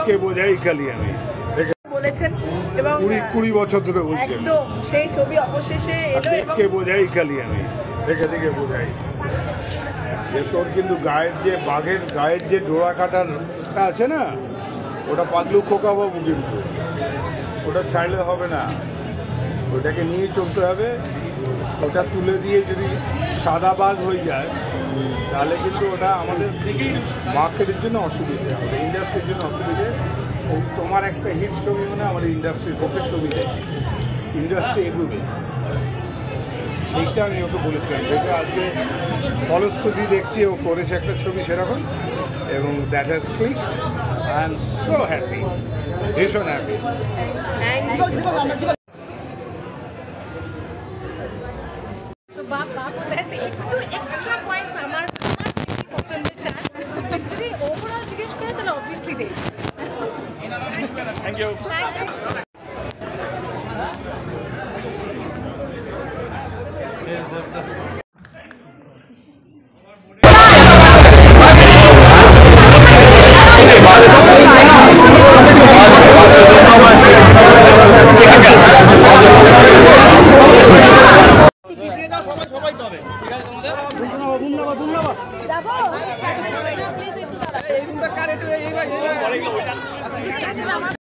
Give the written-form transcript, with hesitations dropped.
দেখকে বোঝাই খালি আমি বলেছেন এবং 20 বছর ধরে বলছি একদম সেই ছবি অবশেষে এলো এবং দেখকে বোঝাই খালি আমি দেখে বোঝাই যে তোর কিন্তু গায়ের যে বাঘের গায়ের যে ডোরা কাটারটা আছে না, ওটা পাগলু খোকাবাবু কিন্তু ওটা ছাড়লে হবে না, ওটাকে নিয়ে চলতে হবে। ওটা তুলে দিয়ে যদি সাদা বাঘ হয়ে যায় তাহলে কিন্তু ওটা আমাদের মার্কেটের জন্য অসুবিধে, আমাদের ইন্ডাস্ট্রির জন্য অসুবিধে। তোমার একটা হিট ছবি মানে আমাদের ইন্ডাস্ট্রির পক্ষে সুবিধে, ইন্ডাস্ট্রি এগোবে, সেইটা আমি ওকে বলেছিলাম। সেটা আজকে ফলশ্রুতি দেখছি, ও করেছে একটা ছবি সেরকম, এবং that has clicked. I am so happy, ভীষণ হ্যাপি। একটু এক্সট্রা পয়েন্টস আমার পছন্দের শার্ট যদি ওভারঅল জিজ্ঞেস করে তাহলে অবভিয়াসলি দেই। Thank you. যাবো